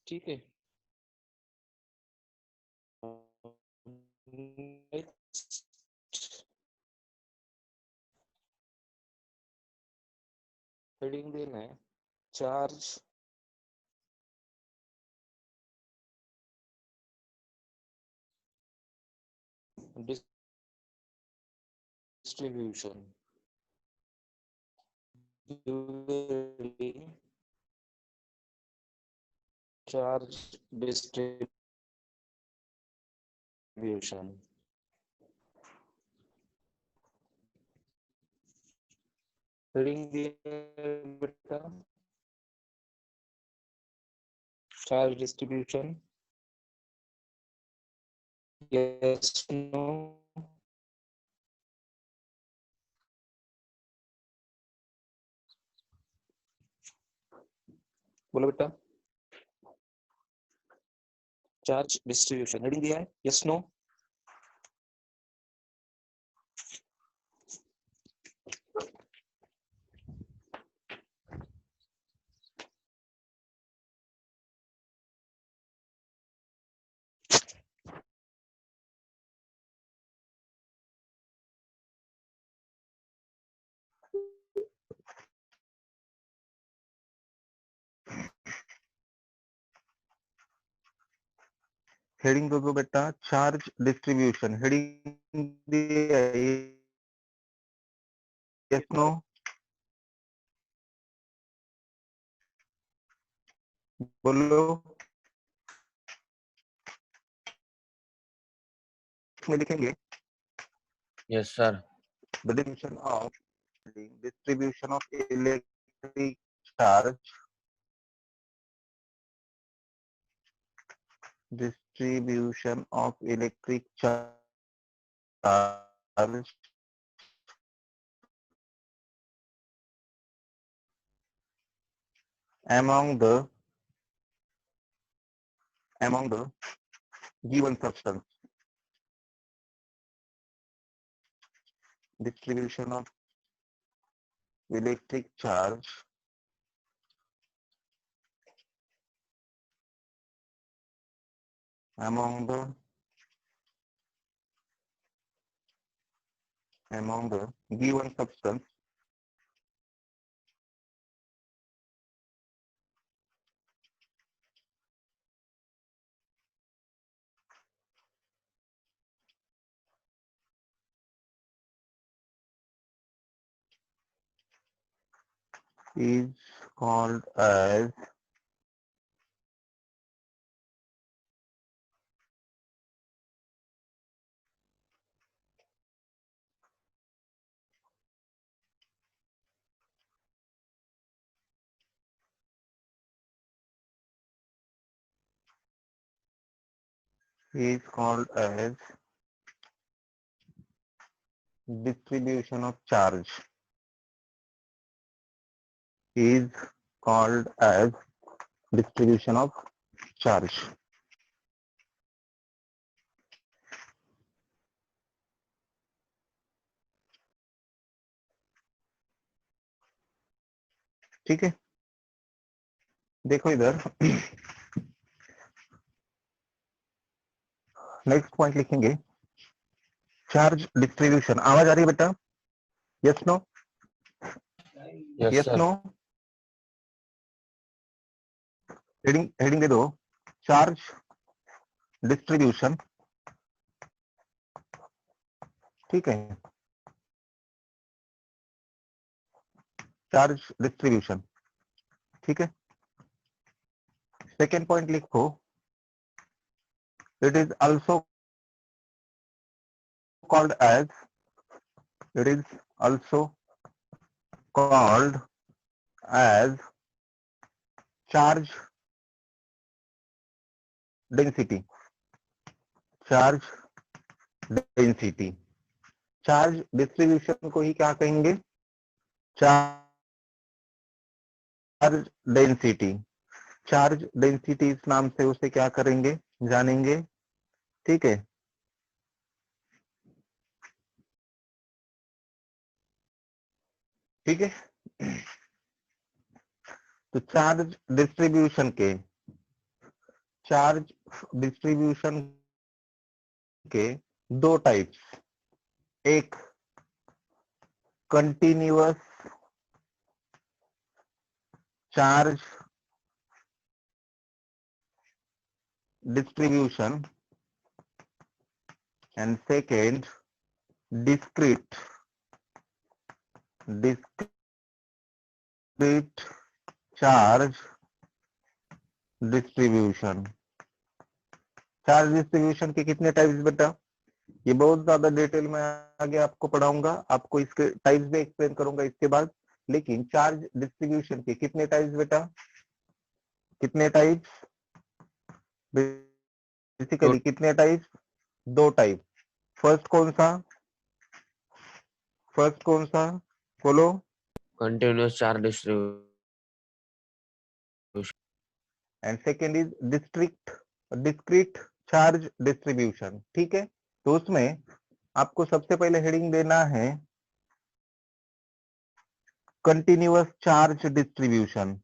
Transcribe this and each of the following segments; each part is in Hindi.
ठीक है। नेक्स्ट हेडिंग देना है charge distribution. Charge distribution heading बेटा चार्ज डिस्ट्रीब्यूशन यस नो बोलो बेटा। चार्ज डिस्ट्रीब्यूशन हेडिंग दिया है यस नो। हेडिंग दो बेटा charge distribution heading yes no बोलो में लिखेंगे yes sir. the distribution of electric charge among the given substance. Distribution of electric charge among the given substance is called as distribution of charge. Is called as distribution of charge. ठीक है, देखो इधर नेक्स्ट पॉइंट लिखेंगे चार्ज डिस्ट्रीब्यूशन। आवाज आ रही है बेटा? Yes no yes no. Heading दे दो चार्ज डिस्ट्रीब्यूशन। ठीक है, चार्ज डिस्ट्रीब्यूशन। ठीक है, सेकेंड पॉइंट लिखो it is also called as charge density. Charge density. Charge distribution को ही क्या कहेंगे? Charge density. चार्ज डेंसिटी इस नाम से उसे क्या करेंगे, जानेंगे। ठीक है, ठीक है। तो चार्ज डिस्ट्रीब्यूशन के चार्ज डिस्ट्रीब्यूशन के दो टाइप्स, एक continuous charge distribution and second discrete charge distribution. Charge distribution के कितने टाइप्स बेटा? ये बहुत ज्यादा डिटेल में आगे आपको पढ़ाऊंगा, आपको इसके टाइप्स भी एक्सप्लेन करूंगा इसके बाद, लेकिन चार्ज डिस्ट्रीब्यूशन के कितने टाइप्स बेटा? कितने टाइप्स बेसिकली? कितने टाइप्स? दो टाइप। फर्स्ट कौन सा? फर्स्ट कौन सा बोलो? Continuous charge distribution. And second is discrete charge distribution. ठीक है, तो उसमें आपको सबसे पहले हेडिंग देना है कंटिन्यूअस चार्ज डिस्ट्रीब्यूशन।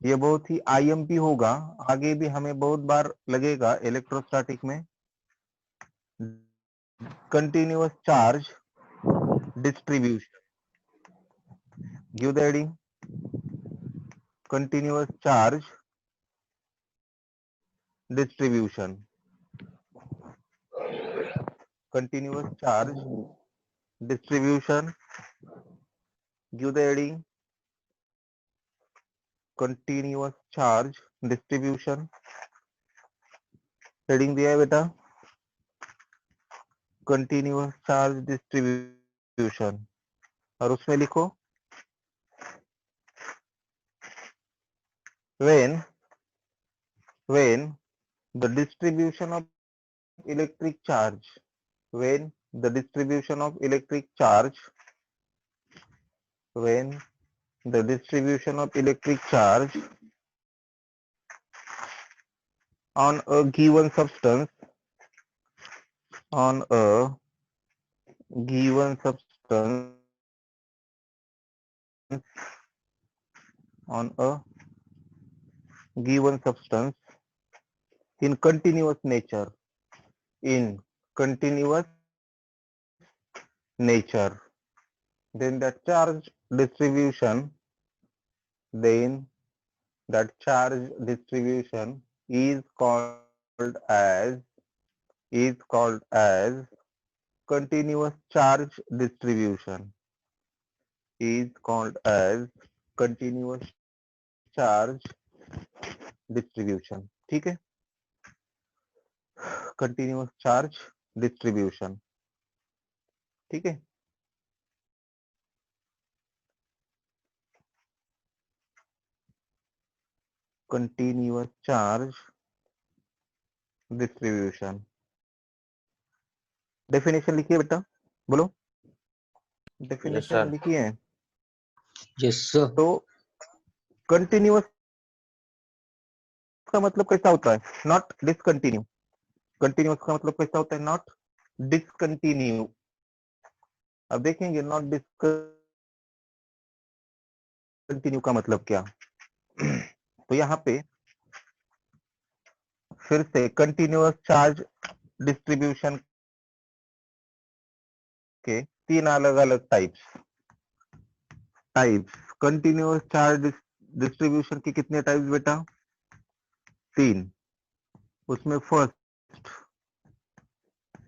ये बहुत ही आईएमपी होगा, आगे भी हमें बहुत बार लगेगा इलेक्ट्रोस्टैटिक में। Continuous charge distribution, give the heading continuous charge distribution. Continuous charge distribution, give the heading continuous charge distribution. Heading दिया है बेटा continuous charge distribution, और उसमें लिखो when the distribution of electric charge, when the distribution of electric charge, when the distribution of electric charge on a given substance, on a given substance, on a given substance in continuous nature, in continuous nature, then that charge distribution, then that charge distribution is called as continuous charge distribution, is called as continuous charge distribution. ठीक है, continuous charge distribution. ठीक है, continuous charge distribution. डेफिनेशन लिखिए बेटा, बोलो डेफिनेशन लिखिए। Yes, sir. तो कंटिन्यूअस का मतलब कैसा होता है? Not discontinue. कंटिन्यूअस का मतलब कैसा होता है? Not discontinue. अब देखेंगे नॉट डिसकंटिन्यू का मतलब क्या। तो यहाँ पे फिर से कंटिन्यूअस चार्ज डिस्ट्रीब्यूशन के तीन अलग अलग टाइप्स। कंटिन्यूअस चार्ज डिस्ट्रीब्यूशन के कितने टाइप्स बेटा? तीन। उसमें फर्स्ट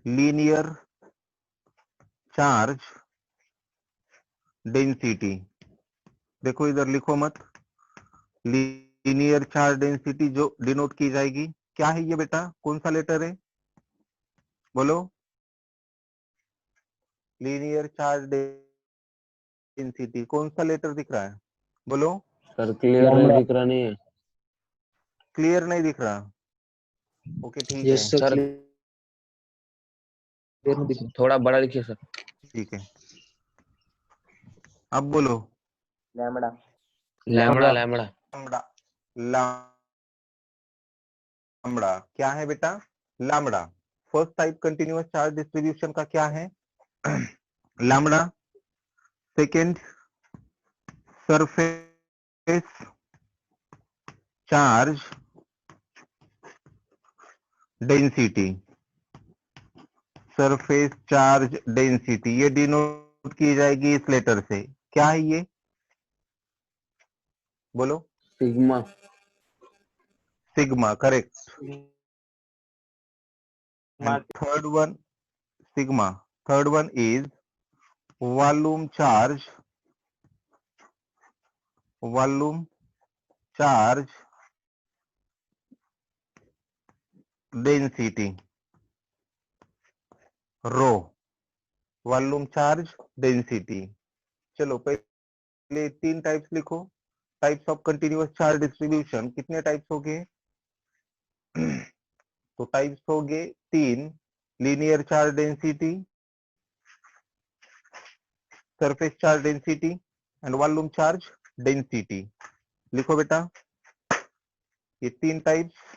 लीनियर चार्ज डेंसिटी, देखो इधर लिखो मत, लीनियर चार्ज डेंसिटी जो डिनोट की जाएगी, क्या है ये बेटा? कौन सा लेटर है बोलो? लीनियर चार्ज डेंसिटी कौन सा लेटर दिख रहा है बोलो? सर क्लियर नहीं दिख रहा, नहीं है। क्लियर नहीं दिख रहा? ओके ठीक Yes, है, sir. सर Clear नहीं दिख रहा। थोड़ा बड़ा लिखिए सर। ठीक है, अब बोलो। Lambda lambda. Lambda lambda, lambda क्या है बेटा? Lambda first type continuous charge distribution का क्या है? Lambda. Second surface charge density, surface charge density, ये डिनोट की जाएगी इस लेटर से। क्या है ये, बोलो? Sigma. Sigma, correct. Sigma. And third one, sigma, third one is volume charge, volume charge density, rho, volume charge density. चलो पहले तीन टाइप्स लिखो। Types of continuous charge distribution कितने टाइप्स हो गए? तो टाइप्स हो गए तीन, linear charge density, surface charge density and volume charge density. लिखो बेटा ये तीन टाइप्स।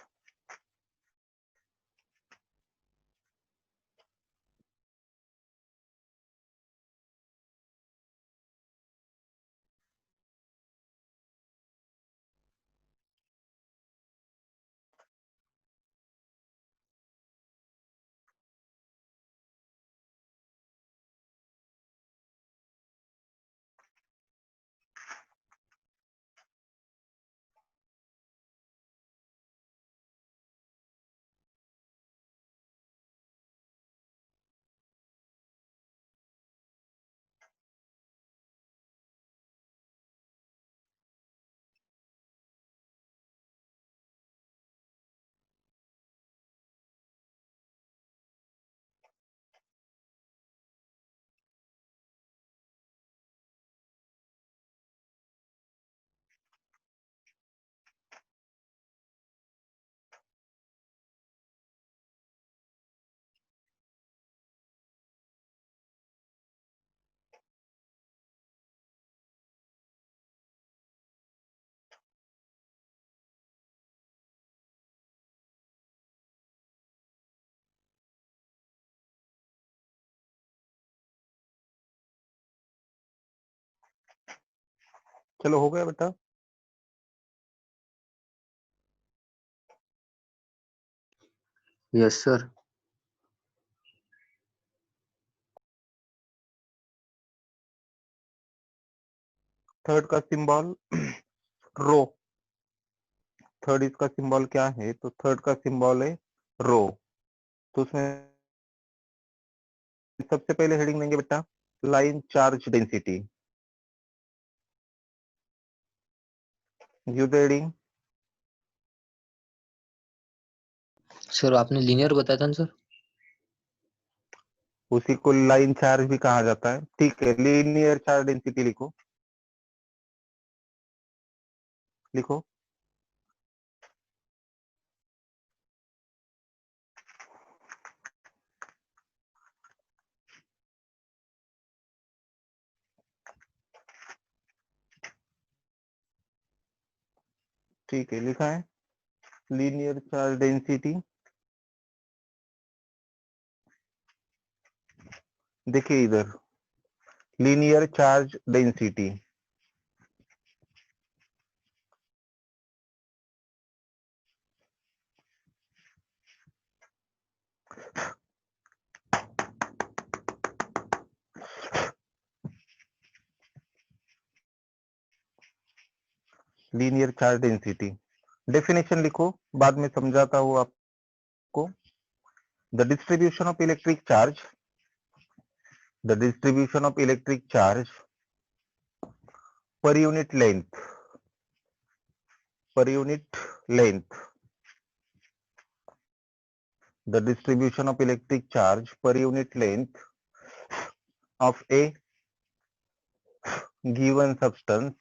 चलो हो गया बेटा? Yes sir. थर्ड का सिंबल रो, थर्ड इसका सिंबल क्या है? तो थर्ड का सिंबल है रो। तो उसमें सबसे पहले हेडिंग देंगे बेटा line charge density. Give the heading. Sir आपने लीनियर बताया था ना सर? उसी को लाइन चार्ज भी कहा जाता है। ठीक है, लीनियर चार्ज डेंसिटी लिखो, लिखो। ठीक है, लिखा है लीनियर चार्ज डेंसिटी। देखिए इधर linear charge density, linear charge density. Definition लिखो, बाद में समझाता हूँ आपको। The distribution of electric charge, the distribution of electric charge per unit length, per unit length, the distribution of electric charge per unit length of a given substance,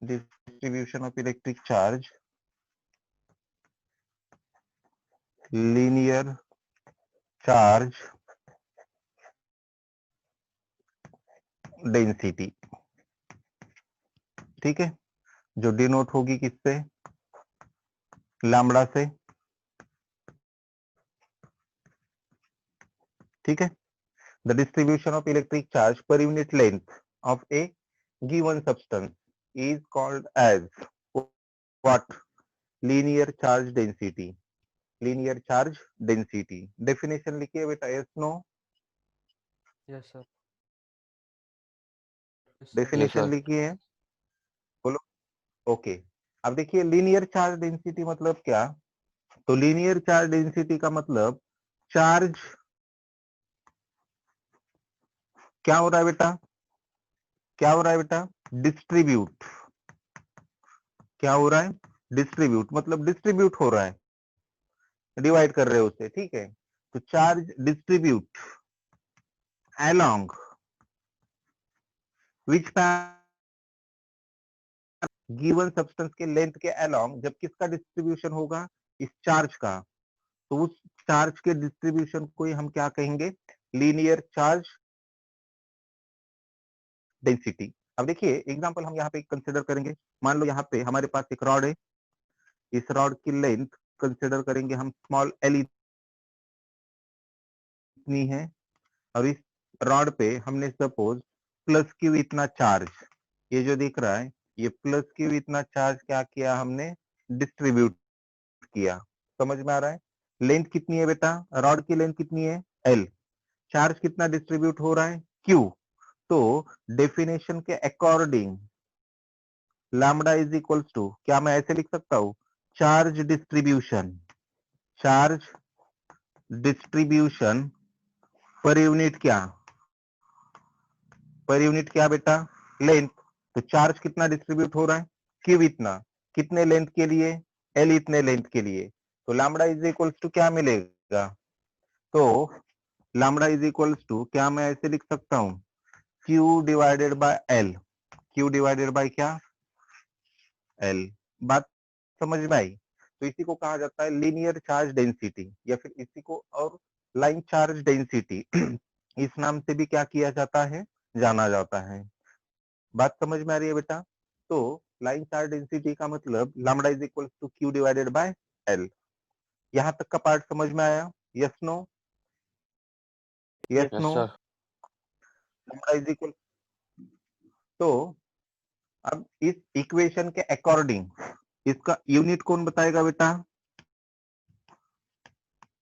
distribution of electric charge, linear charge density। ठीक है, जो डिनोट होगी किससे? लैम्बडा से। ठीक है, the distribution of electric charge per unit length of a given substance is called as what? Linear charge density, linear charge density. Definition लिखिए बेटा, yes no? Yes, sir. Definition लिखिए, बोलो। ओके, अब देखिए लीनियर चार्ज डेंसिटी मतलब क्या? तो लीनियर चार्ज डेंसिटी का मतलब चार्ज क्या हो रहा है बेटा? क्या हो रहा है बेटा? डिस्ट्रीब्यूट। क्या हो रहा है? डिस्ट्रीब्यूट, मतलब डिस्ट्रीब्यूट हो रहा है, डिवाइड कर रहे हो उसे, ठीक है? तो charge distribute along which given substance के लेंथ के along, जब किसका डिस्ट्रीब्यूशन होगा? इस चार्ज का। तो उस चार्ज के डिस्ट्रीब्यूशन को ही हम क्या कहेंगे? Linear charge density. अब देखिए एग्जांपल हम यहाँ पे कंसिडर करेंगे। मान लो यहाँ पे हमारे पास एक रॉड है, इस रॉड की लेंथ कंसिडर करेंगे हम स्मॉल एल इतनी है, और इस रॉड पे हमने सपोज प्लस क्यू इतना चार्ज, ये जो दिख रहा है ये प्लस क्यू इतना चार्ज क्या किया हमने? डिस्ट्रीब्यूट किया। समझ में आ रहा है? लेंथ कितनी है बेटा? रॉड की लेंथ कितनी है? एल। चार्ज कितना डिस्ट्रीब्यूट हो रहा है? क्यू। तो डेफिनेशन के according lambda is equals to, क्या मैं ऐसे लिख सकता हूं? Charge distribution, charge distribution per unit क्या? पर यूनिट क्या बेटा? लेंथ। तो चार्ज कितना डिस्ट्रीब्यूट हो रहा है? क्यू इतना। कितने लेंथ के लिए? एल इतने लेंथ के लिए। तो लैम्बडा इज इक्वल्स टू क्या मिलेगा? तो लैम्बडा इज इक्वल्स टू क्या मैं ऐसे लिख सकता हूं? Q divided by L. Q divided by क्या? एल। बात समझ में आई? तो इसी को कहा जाता है लीनियर चार्ज डेंसिटी, या फिर इसी को और लाइन चार्ज डेंसिटी इस नाम से भी क्या किया जाता है? जाना जाता है। बात समझ में आ रही है बेटा? तो लाइन चार्ज डेंसिटी का मतलब lambda is equal to Q divided by L. यहां तक का पार्ट समझ में आया? Yes no? Yes Yes, no? sir. Lambda is equal, तो अब इस इक्वेशन के अकॉर्डिंग इसका यूनिट कौन बताएगा बेटा?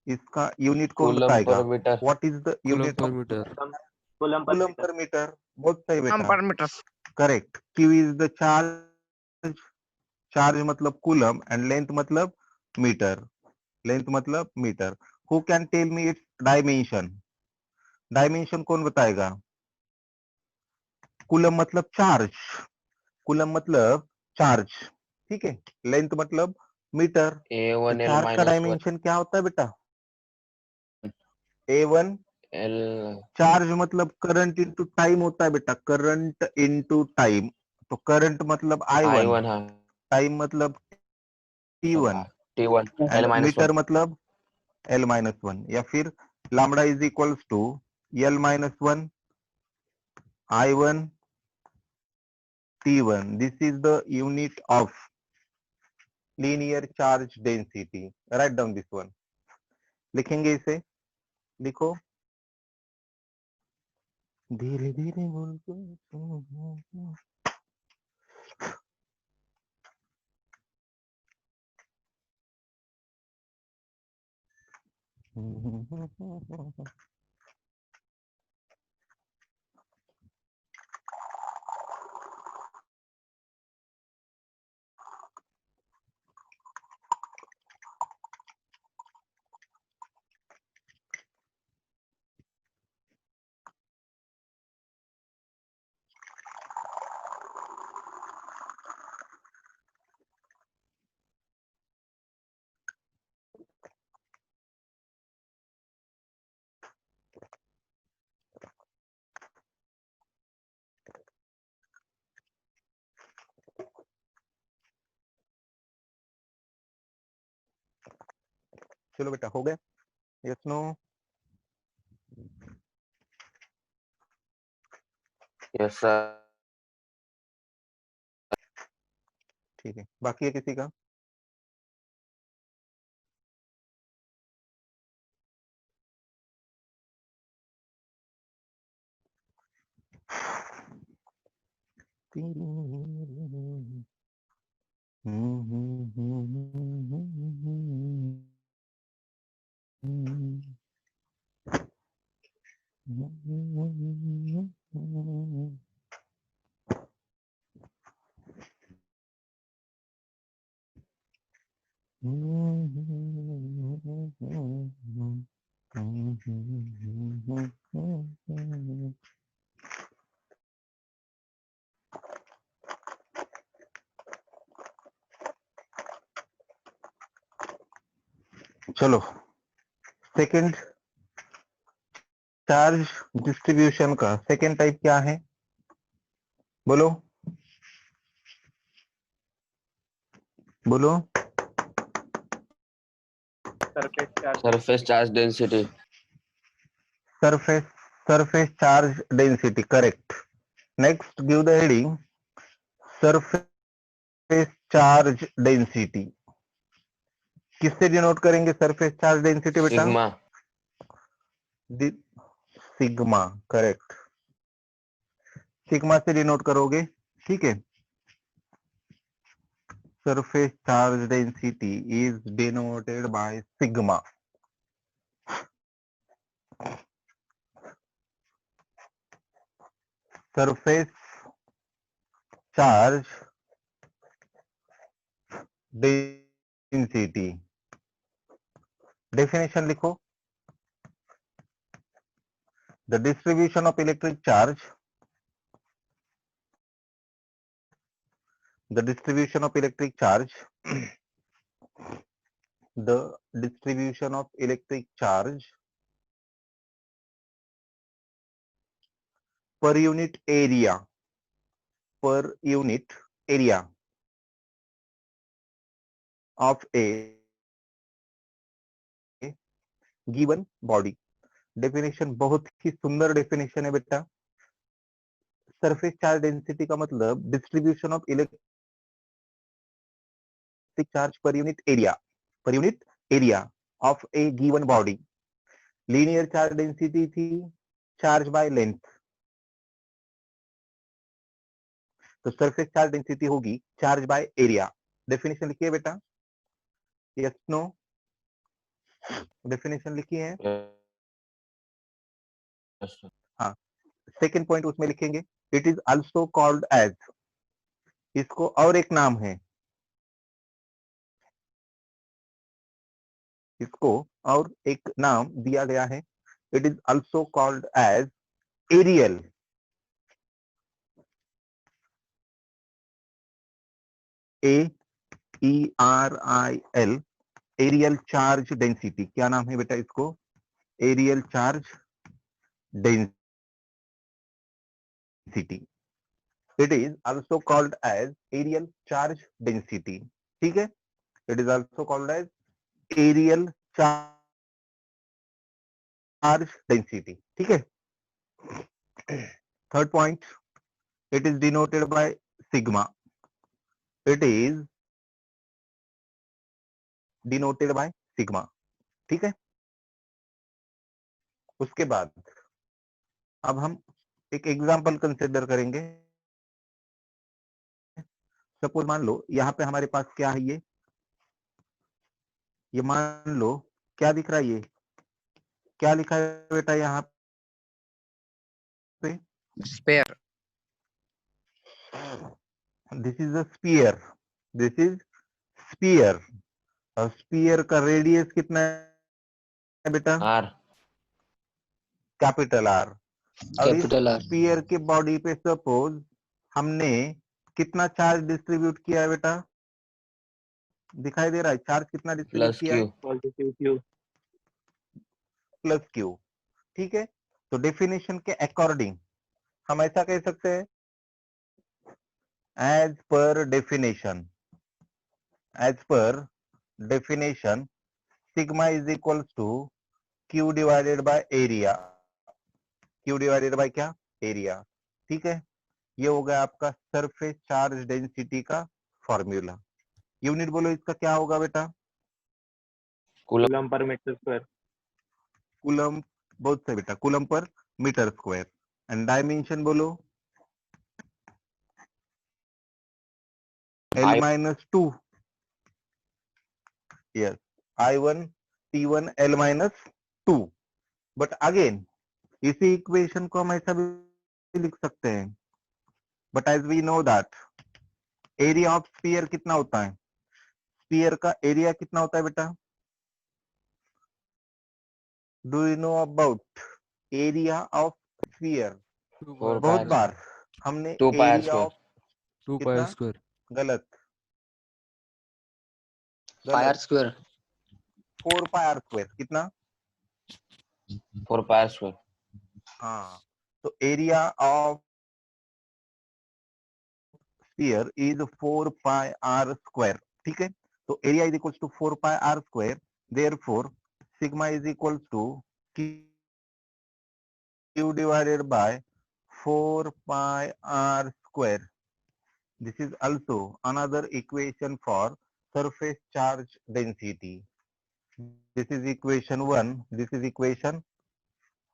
इसका यूनिट कौन Coulomb बताएगा? per meter. What is the Coulomb unit per of meter. Coulomb per meter? बहुत सही हम बेटा, per meter. Correct. Q is the charge, charge मतलब कूलम, एंड लेंथ मतलब मीटर, लेंथ मतलब meter. Who can tell me its dimension? Dimension कौन बताएगा? कूलम मतलब चार्ज, कूलम मतलब चार्ज, ठीक है? लेंथ मतलब मीटर। तो A1 L चार्ज का minus 1 डायमेंशन क्या होता है बेटा? A1 L. चार्ज मतलब करंट इनटू टाइम होता है बेटा, करंट इनटू टाइम। तो करंट मतलब I1, I1 हाँ टाइम मतलब T1, T1 and L minus 1. Meter मतलब L माइनस वन, या फिर lambda is equals to L minus one I1 T1। This is the unit of linear charge density. Write down this one. लिखेंगे इसे, लिखो। धीरे धीरे बोल चलो बेटा, हो गया? Yes no? Yes sir. ठीक है, बाकी है किसी का? चलो सेकंड चार्ज डिस्ट्रीब्यूशन का सेकंड टाइप क्या है बोलो बोलो surface charge density. surface charge density correct. Next give the heading surface charge density. किससे डिनोट करेंगे सरफेस चार्ज डेंसिटी बेटा Sigma. सिग्मा करेक्ट सिग्मा से डिनोट करोगे ठीक है surface charge density is denoted by sigma. Surface charge density. Definition लिखो. The distribution of electric charge. The distribution of electric charge. The distribution of electric charge per unit area. Per unit area of a given body. Definition बहुत ही सुंदर डेफिनेशन है बेटा सरफेस चार्ज डेंसिटी का मतलब distribution of electric charge per unit area of A given body linear charge density थी चार्ज बाय लेंथ तो सरफेस चार्ज डेंसिटी होगी चार्ज बाय एरिया डेफिनेशन लिखिए बेटा यस नो डेफिनेशन लिखी है Yes, sir. हाँ सेकेंड पॉइंट उसमें लिखेंगे it is also called as इसको और एक नाम है इसको और एक नाम दिया गया है it is also called as areal AERIL areal charge density क्या नाम है बेटा इसको areal charge density it is also called as areal charge density ठीक है it is also called as areal charge density ठीक है third point it is denoted by sigma it is denoted by sigma ठीक है उसके बाद अब हम एक एग्जांपल कंसिडर करेंगे सपोज मान लो यहाँ पे हमारे पास क्या है ये मान लो क्या दिख रहा है ये क्या लिखा है बेटा यहाँ पे sphere this is a sphere this is sphere और स्पीयर का रेडियस कितना है बेटा R. कैपिटल आर और इस कैपिटल आर स्पीयर के बॉडी पे सपोज हमने कितना चार्ज डिस्ट्रीब्यूट किया है बेटा दिखाई दे रहा है चार्ज कितना डिस्ट्रीब्यूट Plus किया है Q. प्लस क्यू ठीक है तो डेफिनेशन के अकॉर्डिंग हम ऐसा कह सकते हैं as per definition sigma is equal to Q divided by area Q divided by क्या एरिया ठीक है ये हो गया आपका सरफेस चार्ज डेंसिटी का फॉर्मूला यूनिट बोलो इसका क्या होगा बेटा Coulomb per meter square. Coulomb बहुत से बेटा coulomb per meter square and dimension बोलो L minus 2. Yes, I1 T1 L minus 2. But again इसी इक्वेशन को हम ऐसा भी लिख सकते हैं, but as we know that area of sphere कितना होता है, स्फीयर का एरिया कितना होता है बेटा, do you know about area of sphere? बहुत बार हमने 2 pi r area square. Of 2 pi कितना, r square. गलत पाई आर गलत स्क्वायर 4 पाई आर स्क्वायर कितना, 4 pi r square. हाँ, तो area of sphere is 4 pi R square, ठीक है, तो area is equal to 4 pi R square, therefore sigma is equal to Q divided by 4 pi r square. This is also another equation for surface charge density. This is equation 1, this is equation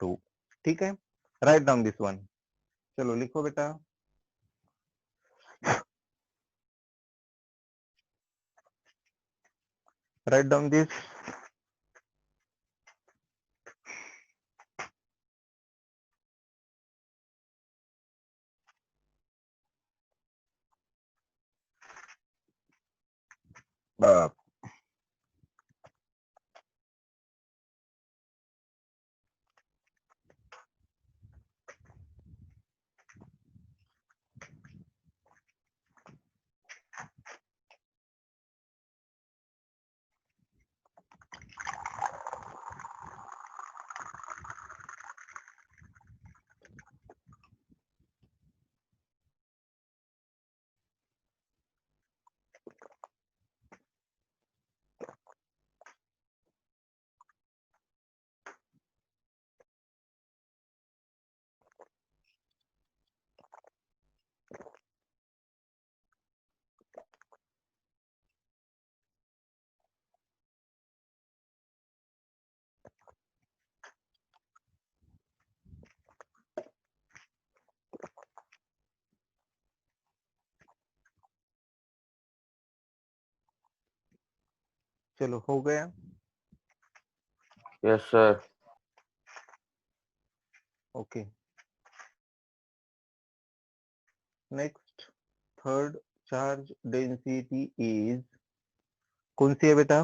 2. ठीक है, write down this one. चलो लिखो बेटा, write down this. चलो हो गया, Yes sir. Okay. Next third charge density is, कौन सी है बेटा,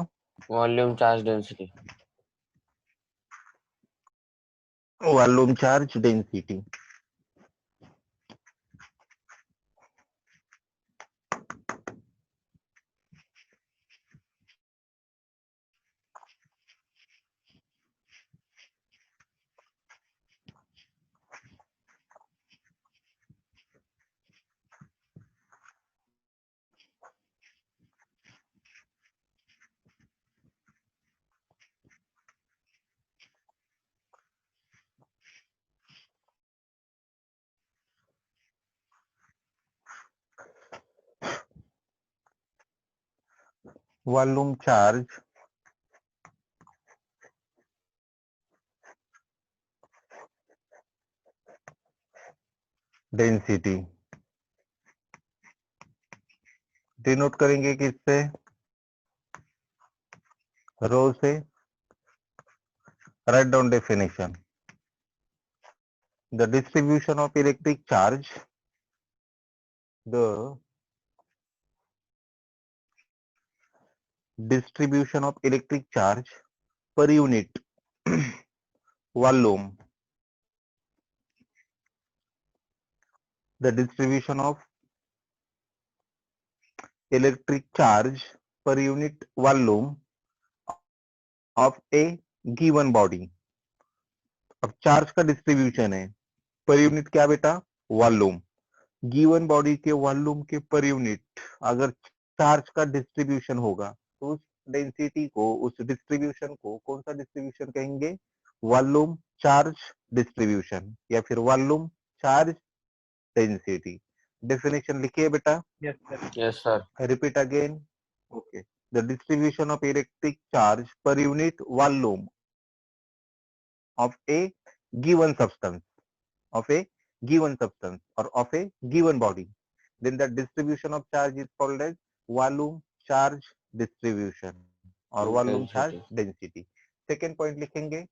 Volume charge density. Volume charge density. Volume charge density denote करेंगे किससे, रो से. Write down definition, the distribution of electric charge, the distribution of electric charge per unit volume, the distribution of electric charge per unit volume of a given body. अब चार्ज का डिस्ट्रीब्यूशन है, पर यूनिट क्या बेटा, वॉल्यूम. गिवन बॉडी के वॉल्यूम के पर यूनिट अगर चार्ज का डिस्ट्रीब्यूशन होगा तो उस डेंसिटी को, उस डिस्ट्रीब्यूशन को कौन सा डिस्ट्रीब्यूशन कहेंगे, वॉल्यूम चार्ज डिस्ट्रीब्यूशन या फिर वॉल्यूम चार्ज डेंसिटी. डेफिनेशन लिखिए बेटा. Yes sir. Repeat again. Okay, the distribution of electric charge per unit volume of a given substance, of a given substance or of a given body, then the distribution of charge is called as volume charge distribution और volume charge Density. Density. Second point लिखेंगे,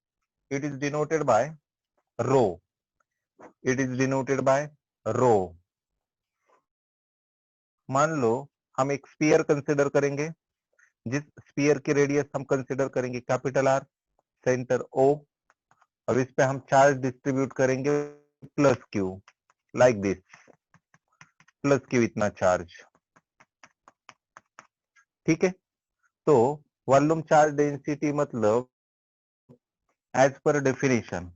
it is denoted by rho, it is denoted by rho. मान लो हम एक स्फीयर कंसिडर करेंगे, जिस स्फीयर की रेडियस हम कंसिडर करेंगे कैपिटल आर, सेंटर ओ, और इस पे हम चार्ज डिस्ट्रीब्यूट करेंगे plus q, like this, plus q इतना चार्ज। ठीक है, तो वॉल्यूम चार्ज डेंसिटी मतलब as per definition,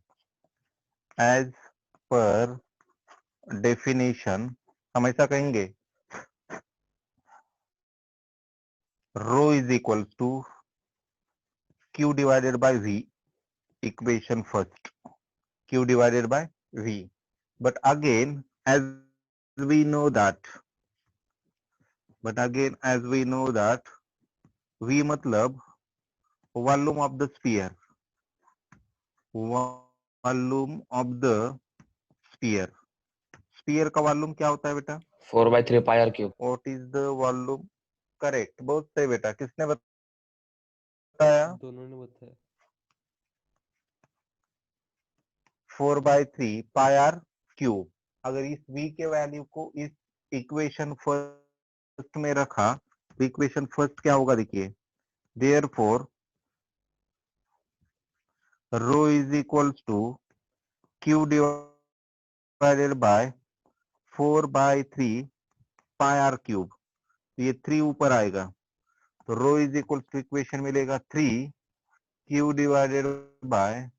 as per definition हम ऐसा कहेंगे, rho is equal to Q divided by V, equation first, q divided by v. But again, as we know that, v मतलब volume of the sphere, volume of the sphere. Sphere का वॉल्यूम क्या होता है बेटा? 4/3 pi r cube. What is the volume? Correct, बहुत सही बेटा, किसने बताया? दोनों ने बताया। 4/3 पाई आर क्यूब। अगर इस v के वैल्यू को इस इक्वेशन फर्स्ट में रखा तो इक्वेशन फर्स्ट क्या होगा देखिए, therefore rho is equals to q divided by 4/3 pi R cube. ये 3 ऊपर आएगा तो rho is equal to equation मिलेगा 3 q divided by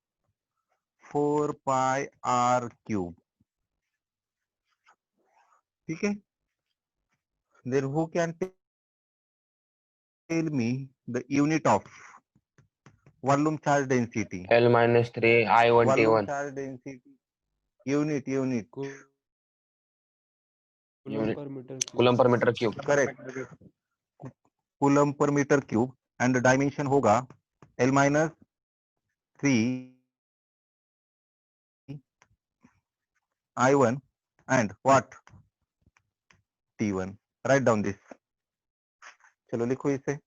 4 pi R cube. ठीक है, then who can tell me the unit of volume charge density? L minus 3 I1 volume T1. Charge density unit, unit coulomb per meter cube. Coulomb per meter cube. Correct, coulomb per meter cube, and dimension होगा L minus 3 I1 and what? T1. Write down this. चलो लिखो इसे।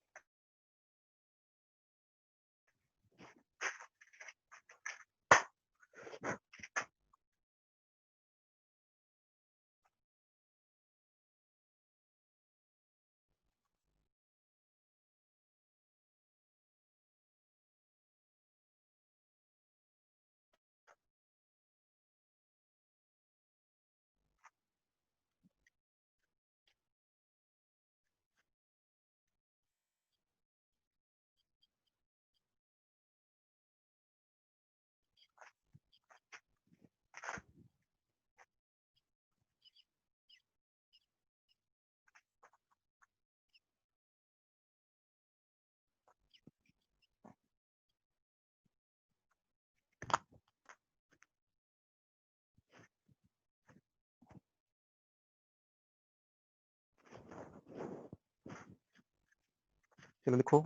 चलो लिखो